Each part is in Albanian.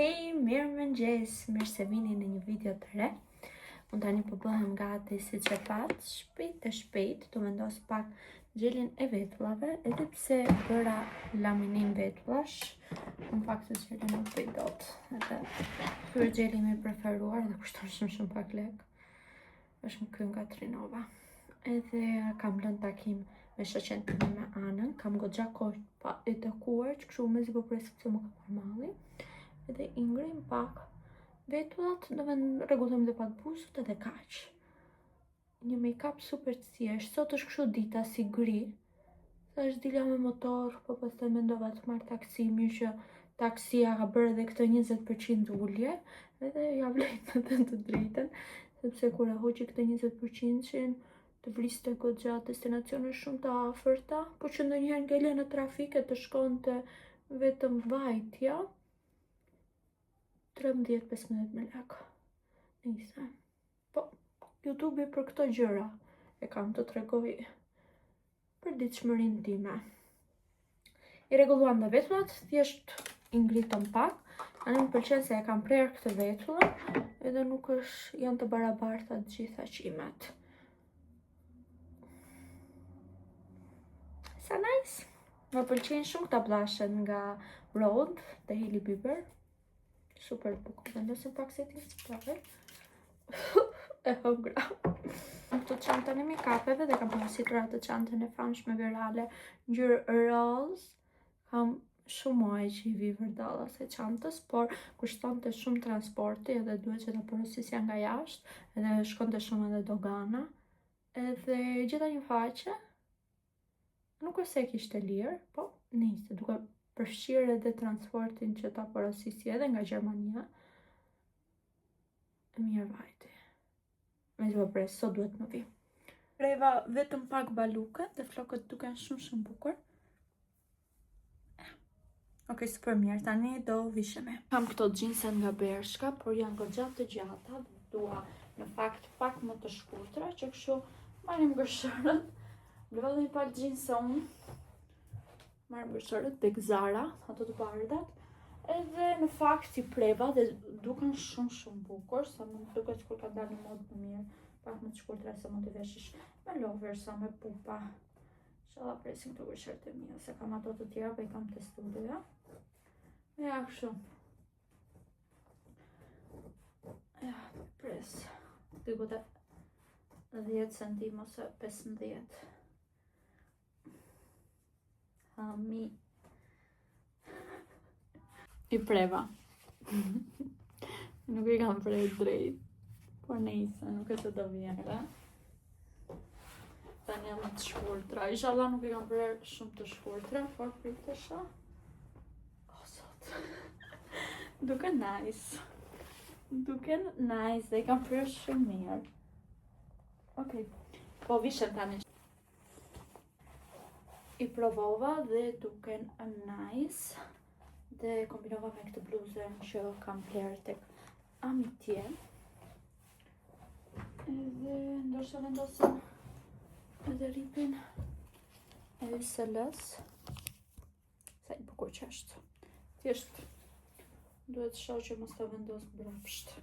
Hej, mirëmëngjes, mirë se vini në një video të re. Unë tani po bëhem gati si që pat, shpejt, të vendos pak gjelin e vetullave, edhe pse bëra laminin vetullash, në fakt të gjelin nuk bëj dot. Edhe ky është gjeli më i preferuar dhe kushton shumë pak lek. Është ky nga Trinova. Edhe kam lënë takim me shoqen time me Anën, kam goxha kohë pa e takuar, që kështu mezi po presim se më ka marrë malli. Edhe i ngrim pak vetullat, do të rregullojmë dhe pak buzët edhe kaq. Një make-up super të thjeshtë. Sot është kështu dita si gri. Thash dila me motor, po pastaj mendova të marr taksi, mirë që taksia ka bërë edhe këtë 20% ulje, edhe ja vlen të drejtën, sepse kur e hoqi këtë 20% të vriste goxha destinacione shumë të afërta, po që ndonjëherë ngele në trafike të shkonte vetëm vajtja 13-15 me lekë. Nisa. Po, YouTube për këto gjëra e kam të tregoj për ditëshmërinë time. I rregulluam dhe vetullat, thjesht i ngritëm pak. Tani më pëlqen se e kam prerë këtë vetulla, edhe nuk janë të barabarta të gjitha qimet. Sa nice. Më pëlqejnë shumë këta blushet nga Rhode dhe Hailey Bieber. Super bukur. Vendosim pak se ti sprave. E hëngra. Këto çantën e make-upeve dhe kam pasitur atë çantën e famshme virale ngjyrë roz. Kam shumë muaj që i vi vërdalla se çantës, por kushtonte shumë transporti edhe duhet që ta porosisja nga jashtë, edhe shkonte shumë edhe dogana. Edhe gjeta një faqe. Nuk është se kishte lirë, po nice, duke përfshirë edhe transportin që ta porosisje edhe nga Gjermania. Mirë vajti. Me zhva presë, sot duhet më vi. Preva vetëm pak baluke dhe flokët duken shumë bukur. Ok, super mirë, tani do visheme. Kam këto xhinset nga Bershka, por janë goxha të gjata. Dua në fakt pak më të shkurtra, që kështu marrim gërshërët. Lëvallë një pak xhinse unë. Marrim gërshërët tek Zara, ato të bardhat. Edhe në fakt i preva dhe duken shumë bukur, sa më duket kur ka dalë në modë më mirë, pak më të shkurtra se mund të veshish me lover sa me pupa. Inshallah presim këto gërshërët e mia, se kam ato të tjera, po i kam testuar. Ja, kështu. Ja, pres. Ky bote 10 cm ose 15. Hami. I preva. Nuk i kam prejt drejt. Por nejse, nuk e të do vjera. Tani jam të shkurtra. Inshallah nuk i kam prejt shumë të shkurtra, por pritesha. O, sot. Duke nice. Duken nice dhe i kam prejt shumë mirë. Okej. Po vishem tani. I provova dhe duken nice. Dhe kombinova me këtë bluzën që kam plerë tek Amitje. Edhe ndoshta vendosim edhe ripin e YSL-s. Sa i bukur që është. Thjesht duhet shoh që mos ta vendos mbrapsht.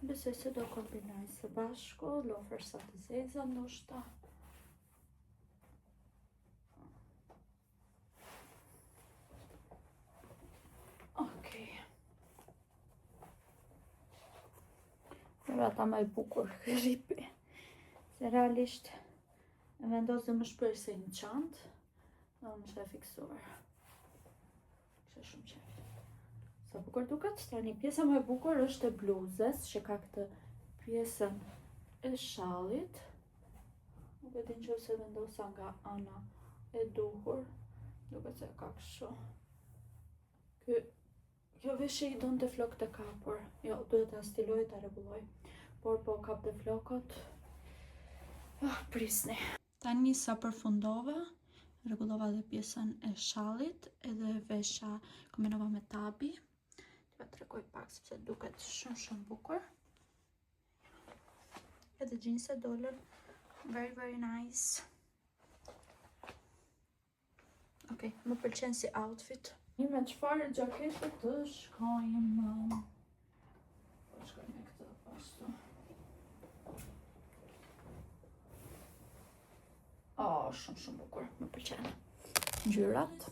Besoj se do kombinoj së bashku, lofer sa të zeza ndoshta. Ata më e bukur ripi. Se realisht e vendos dhe më shpërë se një çantë. Dhe më shë e fiksuar. Kështë shumë qef. Sa bukur duket, tani pjesa më e bukur është e bluzës, që ka këtë pjesën e shallit. Nuk e din që se vendosa nga ana e duhur. Duket se ka kështu. Kjo veshje i donë të flokët e kapur. Jo, duhet ta stiloj, ta rregulloj. Por po kap dhe flokët. Prisni. Tani sa përfundova, rregullova dhe pjesën e shallit, edhe vesha kombinova me tabi. T'ja tregoj pak sepse duket shumë bukur. Edhe xhinset dolën very nice. Ok, më pëlqen si outfit. Me çfarë gjakete të shkojmë? Po shkojmë me këtë pastu. Shumë bukur, më pëlqen. Ngjyrat.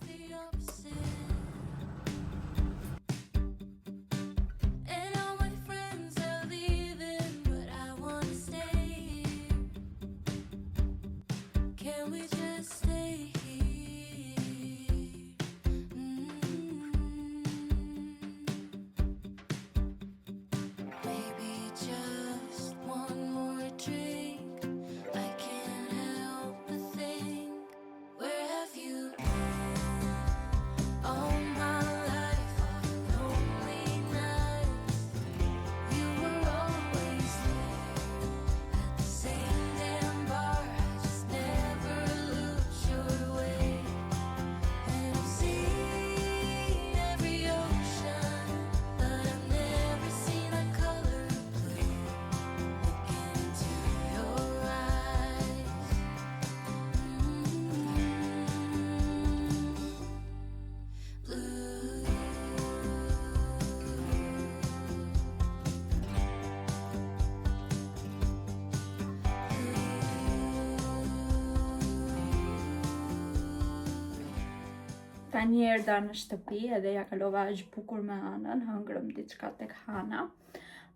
Ta njerë da në shtëpi edhe ja kalova aq bukur me Anën, hëngrëm diçka tek Hana.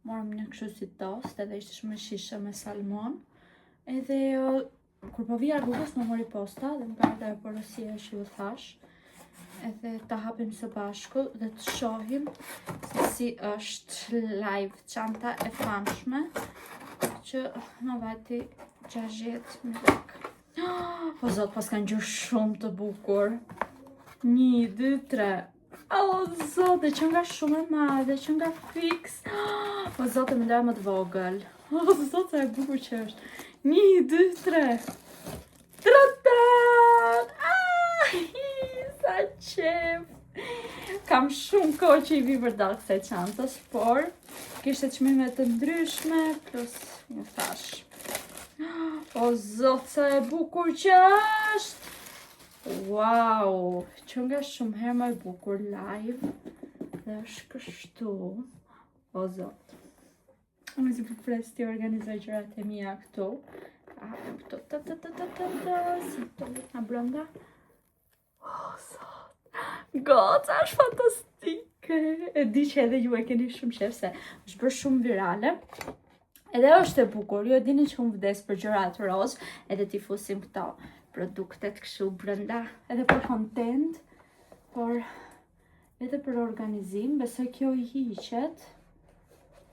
Morëm një kështu si tost edhe ishte shumë shishe me salmon. Edhe kur po vija rrugës më mori posta dhe më ka ardha e porosia që ju thash. Edhe ta hapim së bashku dhe të shohim se si është live çanta e famshme që më vati 60.000 lekë. O zot, pas ka ngjyrë shumë të bukur. 1, 2, 3. O zot, e që nga shumë e madhe, që nga fix. O zot, e më ndoja më të vogël. O zot, e bukur që është. 1, 2, 3. Trotan! Sa qef! Kam shumë kohë që i vi për dalë kësaj çantës, por kishte çmime të ndryshme, plus një thash. O zot, sa e bukur që është! Wow, që nga shumë herë më e bukur live dhe është kështu. O zot, unë si përpres të organizoj gjërat e mia këtu. Këtu, si të nga brënda. O zot, goca është fantastike. E di që edhe ju e keni shumë qef se është bërë shumë virale. Edhe është e bukur, ju e dini që unë vdes për gjërat roz, edhe t'i fusim këto produktet kështu brenda, edhe për content, por edhe për organizim. Besoj kjo i hiqet.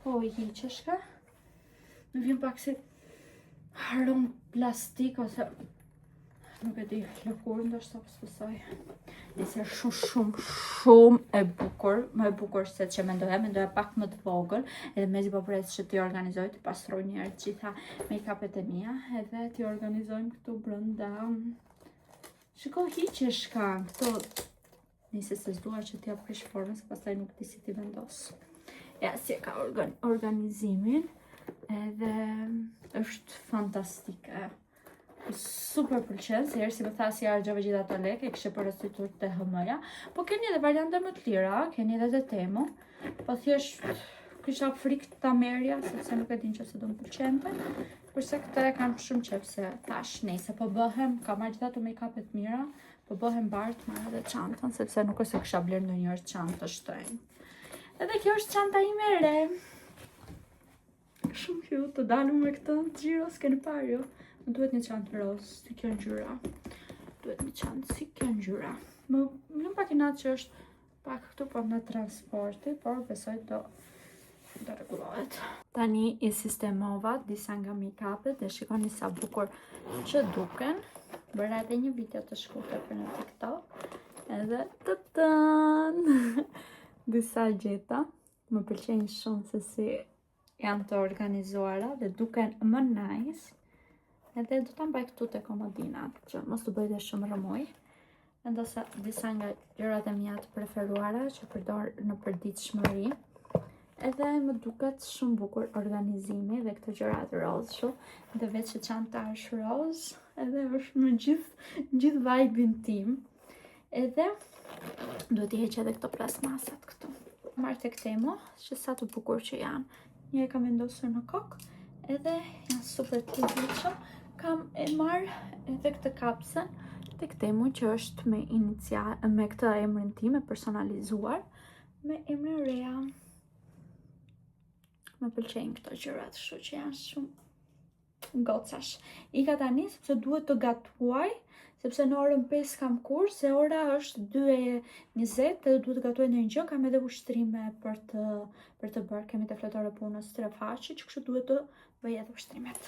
Po i hiqeshka. Më vjen pak si haron plastik ose nuk e di, lëkur ndoshta po s'besoj. Nëse shumë e bukur, më e bukur se që mendoja pak më të vogël, edhe mezi po pres që t'i organizoj, t'i pastroj njerë gjitha make-upet e mia, edhe t'i organizojmë këtu brenda. Shiko hiqeshka, këto nisi se s'dua që t'ja prish formën, se pastaj nuk di si t'i vendos. Ja, si e ka organizimin, edhe është fantastike. Super pëlqen, se herë si më tha si harxhove gjithë ato lekë, e kishe porositur te HM-ja, po keni edhe variante më të lira, keni edhe te Temu, po thjesht kisha frikë ta merrja, sepse nuk e din nëse do më pëlqente, kurse këtë e kam shumë qef se thash, nejse po bëhem, kam marrë gjithë ato make-upet mira, po bëhem bart marr edhe çantën, sepse nuk është se kisha bler ndonjëherë çantë të shtrenjtë. Edhe kjo është çanta ime e re. Shumë cute, të dalëm me këtë xhiro, s'keni parë ju. Më duhet një çantë roz, si kjo ngjyra. Duhet një çantë si kjo ngjyra. Më pak i natë që është pak këtu po në transporti, por besoj do rregullohet. Tani i sistemova disa nga make-upet dhe shikoni sa bukur që duken. Bëra edhe një video të shkurtër për në TikTok. Edhe tëtën! Disa gjeta. Më pëlqejnë shumë se si janë të organizuara dhe duken më nice. Edhe do ta mbaj këtu te komodina, që mos të bëjë shumë rëmuj. Ndoshta disa nga gjërat e mia të preferuara që përdor në përditshmëri. Edhe më duket shumë bukur organizimi dhe këto gjërat roz kështu. Dhe veç që çanta është roz, edhe është në gjithë vibe-in tim. Edhe duhet i heq edhe këto plasmasat këtu. Marrë tek Temu, që sa të bukur që janë. Një e kam vendosur në kokë, edhe janë super të lezzetshëm. Kam e marrë edhe këtë kapsën tek Temu, që është me këtë emrin tim e personalizuar, me emrin Rea. Më pëlqejnë këto gjërat, kështu që janë shumë gocash. I ka tani sepse duhet të gatuaj, sepse në orën 5 kam kurs, se ora është 2:20 dhe duhet të gatuaj në një gjë, kam edhe ushtrime për të bërë, kemi të fletore punës 3 faqe, që kështu duhet të bëj edhe ushtrimet.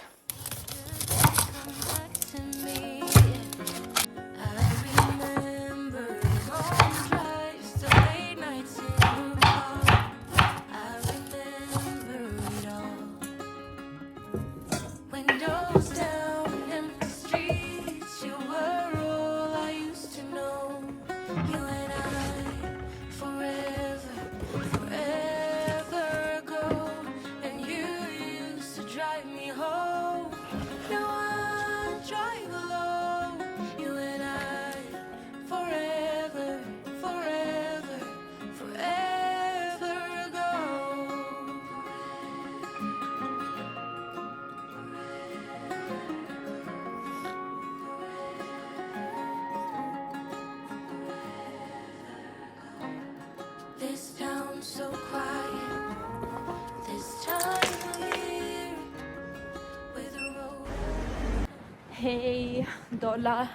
Hej, dola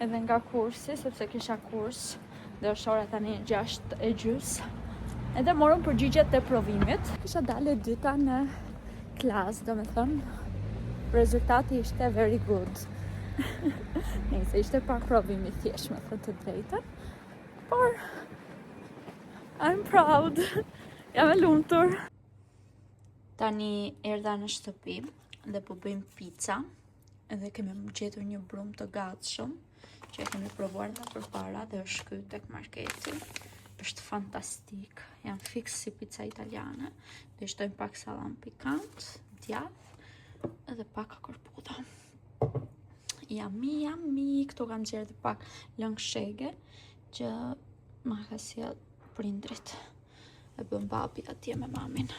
edhe nga kursi, sepse kisha kurs dhe është ora tani 6:30. Edhe morëm përgjigjet të provimit. Kisha dalë e dyta në klasë, do me thënë, rezultati ishte very good. Nëse ishte pak provimi thjesht, me thënë të drejtën, por I'm proud. Jam e lumtur. Tani erdha në shtëpi dhe po bëjmë pizza. Edhe kemi gjetur një brum të gatshëm që e kemi provuar nga përpara dhe është ky tek marketi. Është fantastik. Janë fiks si pizza italiane. Do i shtojmë pak sallam pikant, djath edhe pak korpuda. Yummy. Këtu kam gjerë dhe pak lëng shege që ma ka sjell prindrit. E bën babi atje me mamin.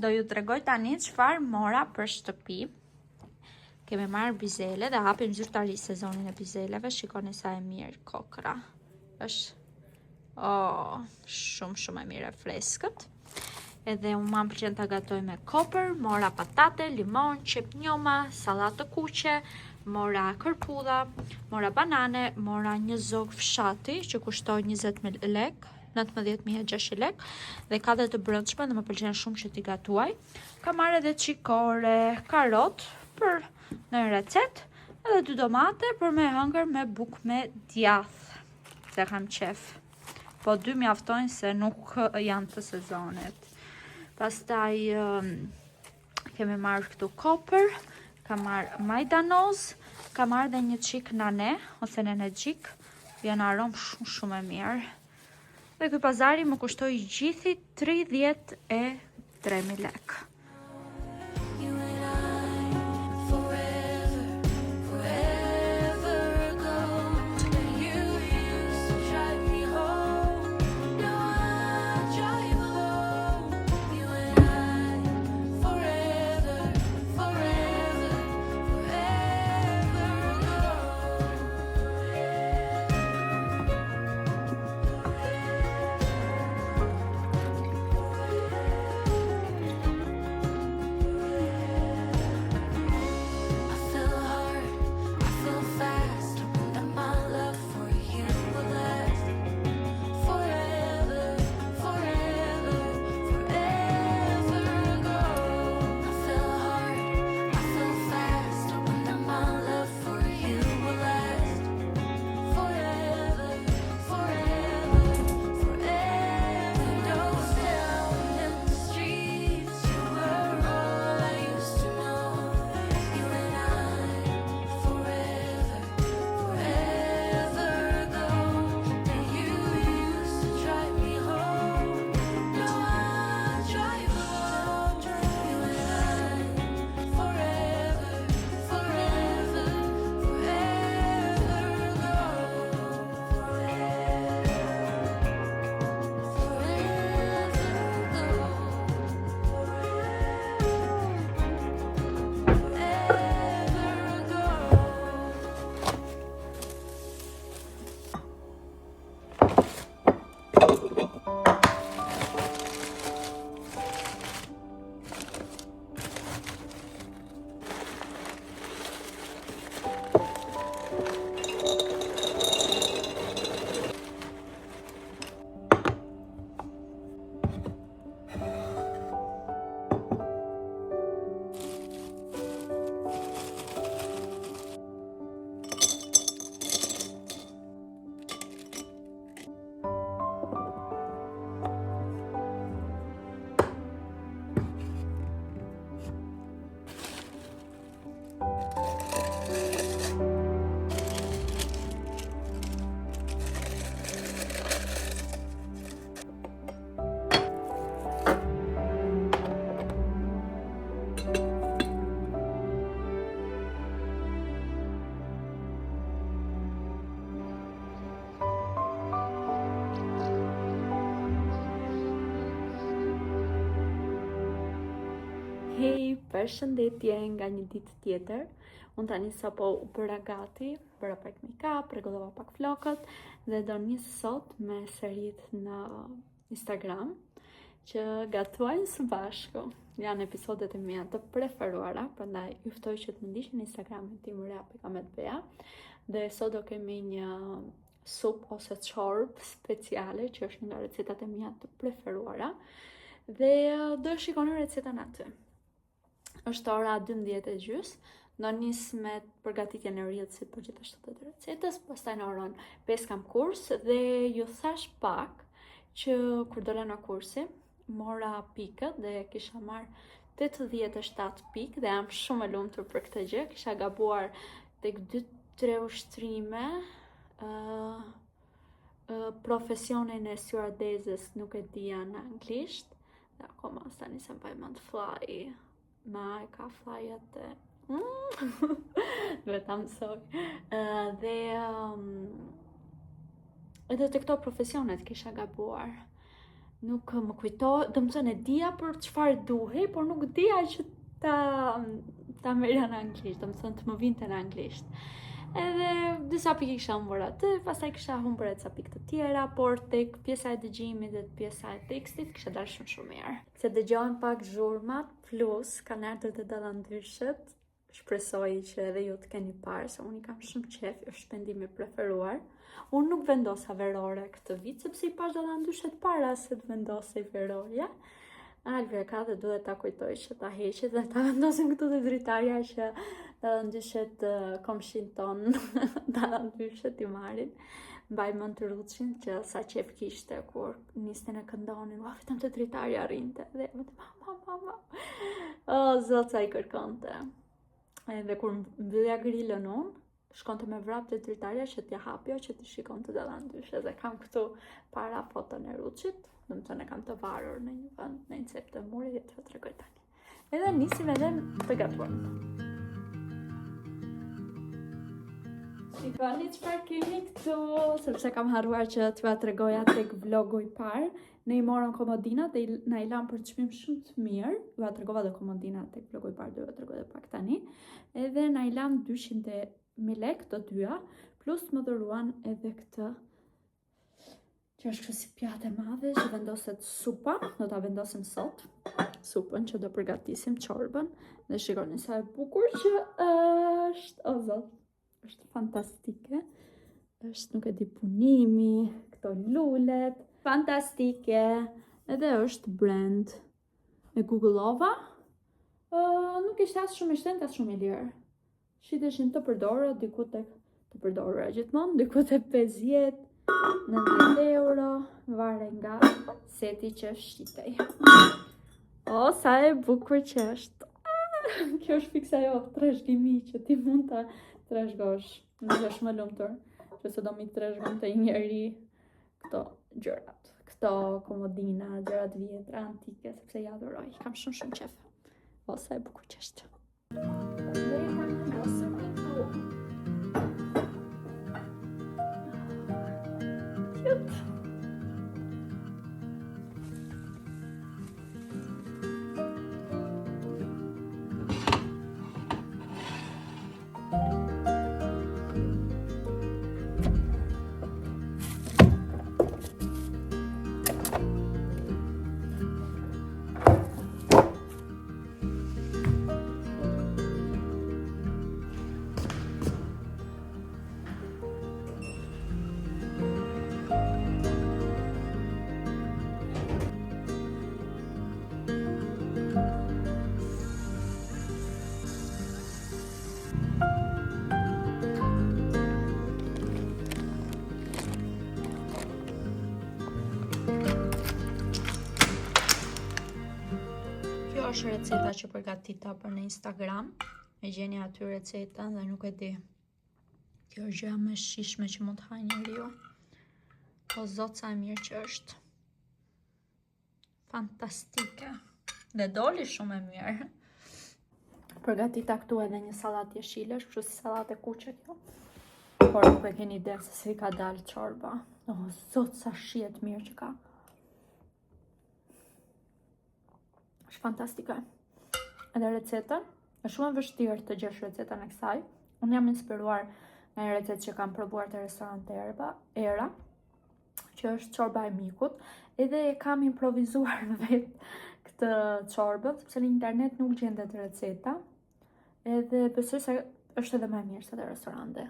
Do ju tregoj tani çfarë mora për shtëpi. Kemi marrë bizele dhe hapim zyrtari sezonin e bizeleve. Shikoni sa e mirë kokra. Është shumë e mirë e freskët. Edhe unë më pëlqen ta gatoj me kopër. Mora patate, limon, qepnjoma, sallatë kuqe, mora kërpudha, mora banane, mora një zog fshati që kushtoj 20 lek. 19.600 lek dhe ka dhe të brëndshme dhe më pëlqen shumë që t'i gatuaj. Ka marrë edhe qikore, karot për në recet edhe 2 domate për me hëngër me buk me djath, se kam qef. Po 2 mjaftojnë se nuk janë të sezonit. Pastaj kemi marrë këtu kopër, ka marrë majdanoz, ka marrë dhe një qik nane ose nenexhik, vjen aromë shumë e mirë. Dhe këj pazari më kushtoj gjithi 33.000 lek. përshëndetje nga një ditë tjetër. Unë tani sapo u bëra gati, bëra pak make-up, rregullova pak flokët dhe do nis sot me serit në Instagram që gatuajnë së bashku. Janë episodet e mia të preferuara, prandaj ju ftoj që të më ndiqni në Instagramin tim rea.medbea. Dhe sot do kemi një sup ose çorb speciale që është nga recetat e mia të preferuara dhe do shikoni recetën aty. Është ora 12:30. Do nis me përgatitjen e reelsit për gjithashtu të recetës, pastaj në orën 5 kam kurs dhe ju thash pak që kur dola në kursi mora pikët dhe kisha marrë 87 pikë dhe jam shumë e lumtur për këtë gjë. Kisha gabuar tek 2-3 ushtrime, profesionin e stewardesës nuk e dija në anglisht, dhe akoma tani se mbaj mend fly, ma e ka flyet e duhet ta mësoj. Dhe edhe të këto profesionet kisha gabuar. Nuk më kujtoj, domethënë e dija për çfarë duhej, por nuk dija që ta merja në anglisht, domethënë të më vinte në anglisht. Edhe disa pikë kisha humbur aty, pastaj kisha humbur ca pikë të tjera, por tek pjesa e dëgjimit dhe pjesa e tekstit kisha dalë shumë mirë. Se dëgjojnë pak zhurmat, plus kanë ardhur të dallandyshet. Shpresoj që edhe ju të keni parë, se unë i kam shumë qef, është shpendimi i preferuar. Unë nuk vendosa verore këtë vit, sepse i pash dallandyshet para se të vendosej verorja. Alve ka dhe duhet ta kujtoj që ta heqet dhe ta vendosim këtu të dritarja që dallandyshet komshin ton dallandyshet i marrin. Mbaj mend të Ruçin që sa qef kishte kur niste në këndonin, vetëm të dritarja rrinte dhe mama. O zot sa i kërkonte. Edhe kur mbyllja grillën unë, shkonte me vrap të dritarja që t'ja hapjo që t'i shikon të dallandyshe dhe kam këtu para foton e Ruçit, domethënë e kam të varur në një vend, në një cep të murit dhe t'ju tregoj tani. Edhe nisim edhe të gatuajmë. Shikoni çfarë kemi këtu, sepse kam harruar që t'ju tregoja tek vlogu i parë. Ne i morëm komodinat dhe na i lanë për çmim shumë të mirë. Ju tregova dhe komodinat tek vlogu i parë, do ju tregoj edhe pak tani. Edhe na i lanë 200.000 lekë të dyja, plus më dhuruan edhe këtë që është kështu si pjatë e madhe që vendoset supa, do ta vendosim sot, supën që do përgatisim, çorbën, dhe shikoni sa e bukur që është, o zot, është fantastike, është nuk e di punimi, këto lulet, fantastike, edhe është brand e Google-ova, nuk ishte as shumë i shtrenjtë as shumë i lirë. Shiteshin të përdorura, diku tek të përdorura gjithmonë, diku tek 50-90 euro, varet nga seti që shitej. O, sa e bukur që është. Kjo është fiksa jo, trashëgimi që ti mund ta trashëgosh. Nuk është më lumtur, që se do mi trashëgon të njëri këto gjërat, këto komodina, gjërat vjetra, antike, sepse ja adhuroj. Kam shumë qef. O, sa e bukur që është. Dhe i kam vendosur këtu. Cute. Është receta që përgatita për në Instagram. E gjeni aty recetën dhe nuk e di. Kjo është gjëja më shishme që mund të hajë njeriu. O zot sa e mirë që është. Fantastike. Dhe doli shumë e mirë. Përgatita këtu edhe një sallatë jeshilësh, kështu si sallatë e kuqe kjo. Por nuk e keni ide se si ka dalë çorba. O zot sa shihet mirë që ka. Është fantastike. edhe recetën. Është shumë e vështirë të gjesh recetën e kësaj. Unë jam inspiruar nga një recetë që kam provuar te restoranti Era, që është çorba e mikut, edhe e kam improvizuar vetë këtë çorbë, sepse në internet nuk gjendet receta, edhe besoj se është edhe më e mirë se te restoranti.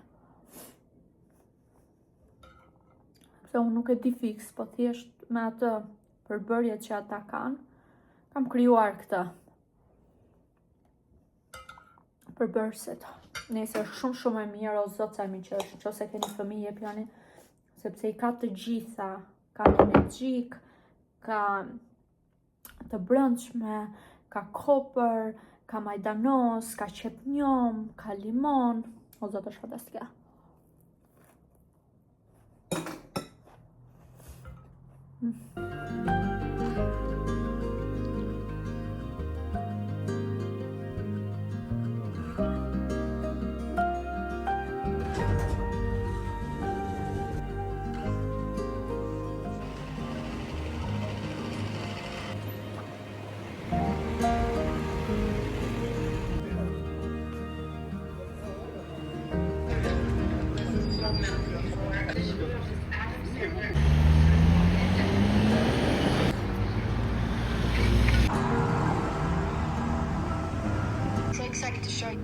Se unë nuk e di fiks, po thjesht me atë përbërjet që ata kanë, kam krijuar këtë përbërësit. Nëse është shumë e mirë, o zot sa e mirë që është, nëse keni fëmijë jepjani, sepse i ka të gjitha, ka energjik, ka të brëndshme, ka kopër, ka majdanos, ka qepnjom, ka limon, o zot është fantastike. Take a second to show you.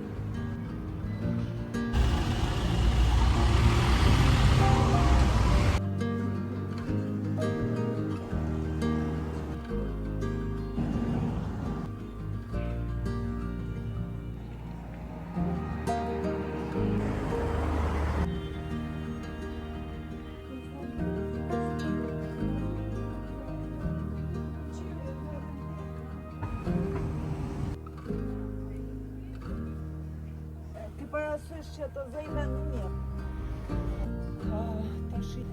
Parasysh që të zejnë në një. Tash i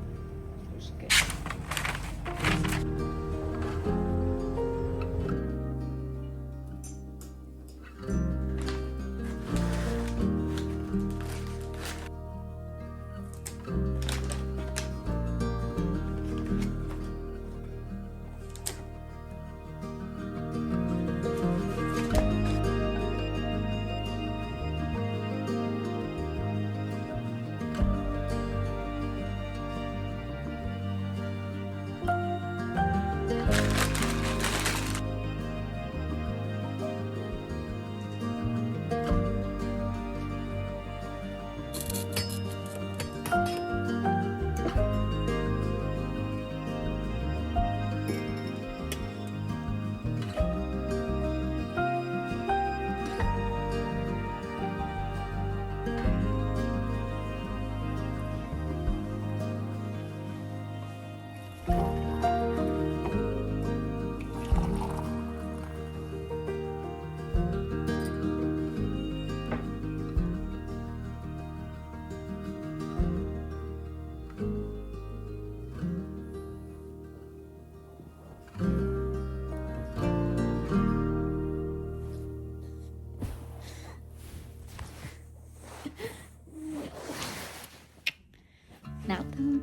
Nathan.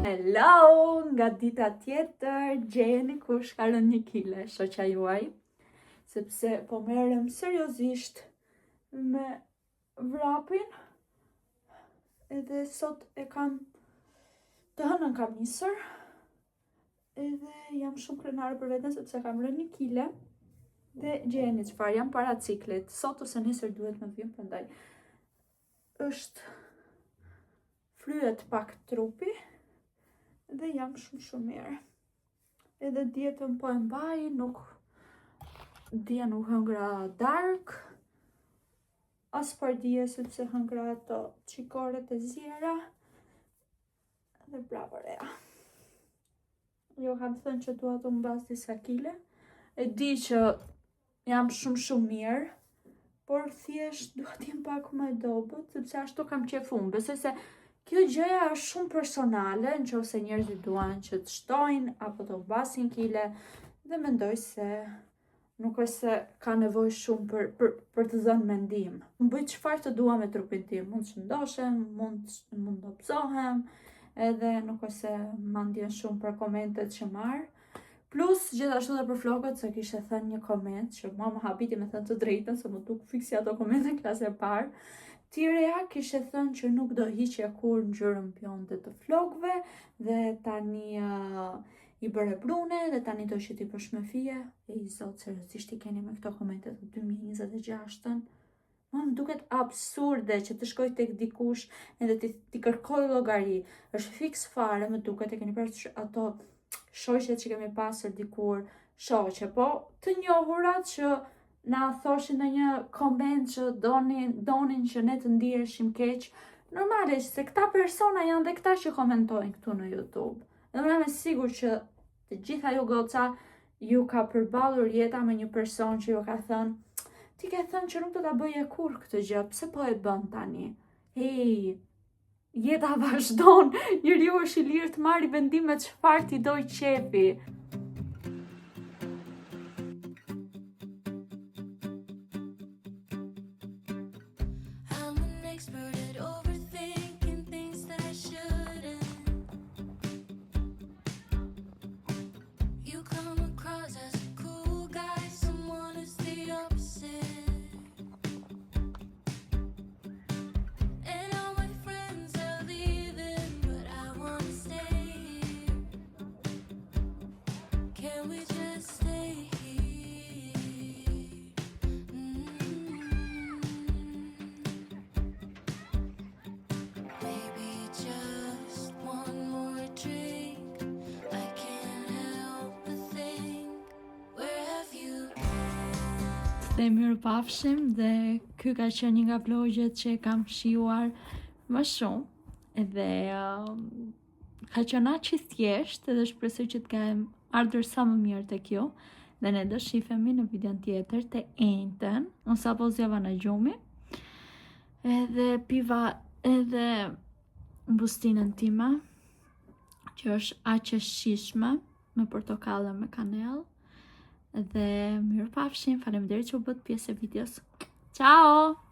Hello, nga dita tjetër, gjeni kush ka rënë 1 kile, shoqja juaj, sepse po merrem seriozisht me vrapin, edhe sot e kam të hënën kam nisër, edhe jam shumë krenare për veten sepse kam rënë 1 kile, dhe gjeni çfarë, jam para ciklit, sot ose nesër duhet më vjen, prandaj është fryet pak trupi, dhe jam shumë mirë. Edhe dietën po e mbaj, dje nuk hëngra dark, as për dje sepse hëngra ato qikoret e zjera, dhe bravo reja. Jo, kam thënë që dua të mbas disa kile. E di që jam shumë mirë, por thjesht dua të jem pak më e dobët, sepse ashtu kam qef unë. Besoj se kjo gjëja është shumë personale, nëse njerëzit duan që të shtojnë apo të mbasin kile, dhe mendoj se nuk është se ka nevojë shumë për të dhënë mendim. Më bëj çfarë të dua me trupin tim, mund të shëndoshem, mund të dobëzohem, edhe nuk është se ma ndjen shumë për komentet që marr. Plus, gjithashtu dhe për flokët, se kishe thënë një koment, që ma më habiti me thënë të drejtën, se më duk fiksi ato komente në klasë e parë. Tireja kishe thënë që nuk do hiqje kur ngjyrën pjonte të flokëve, dhe tani i bëre brune, dhe tani do që ti përshmefie. E i zotë, seriozisht i keni me këto komente të 2026-ën. Më duket absurde që të shkoj tek dikush edhe ti kërkoj llogari. Është fiks fare, më duket e keni parë ato shoqet që kemi pasur dikur, shoqe, po të njohurat që na thoshin në një koment që donin që ne të ndiheshim keq. Normalisht se këta persona janë dhe këta që komentojnë këtu në YouTube. Dhe më jam e sigurt që të gjitha ju goca ju ka përballur jeta me një person që ju ka thënë, ti ke thënë që nuk do ta bëje kur këtë gjë, pse po e bën tani? Hey, jeta vazhdon, njeriu është i lirë të marrë vendime çfarë t'i doj qefi. Dhe mirë pafshim, dhe ky ka qenë një nga vlogjet që kam shijuar më shumë, edhe ka qenë aq i thjesht, edhe shpresoj që të kemë ardhur sa më mirë tek ju, dhe ne do shifemi në videon tjetër të njëjtën. Unë sapo zgjava në gjumi, edhe piva edhe bustinën time, që është aq e shishme me portokallë me kanellë. Dhe mirë pafshim, faleminderit që u bët pjesë e videos. Ciao!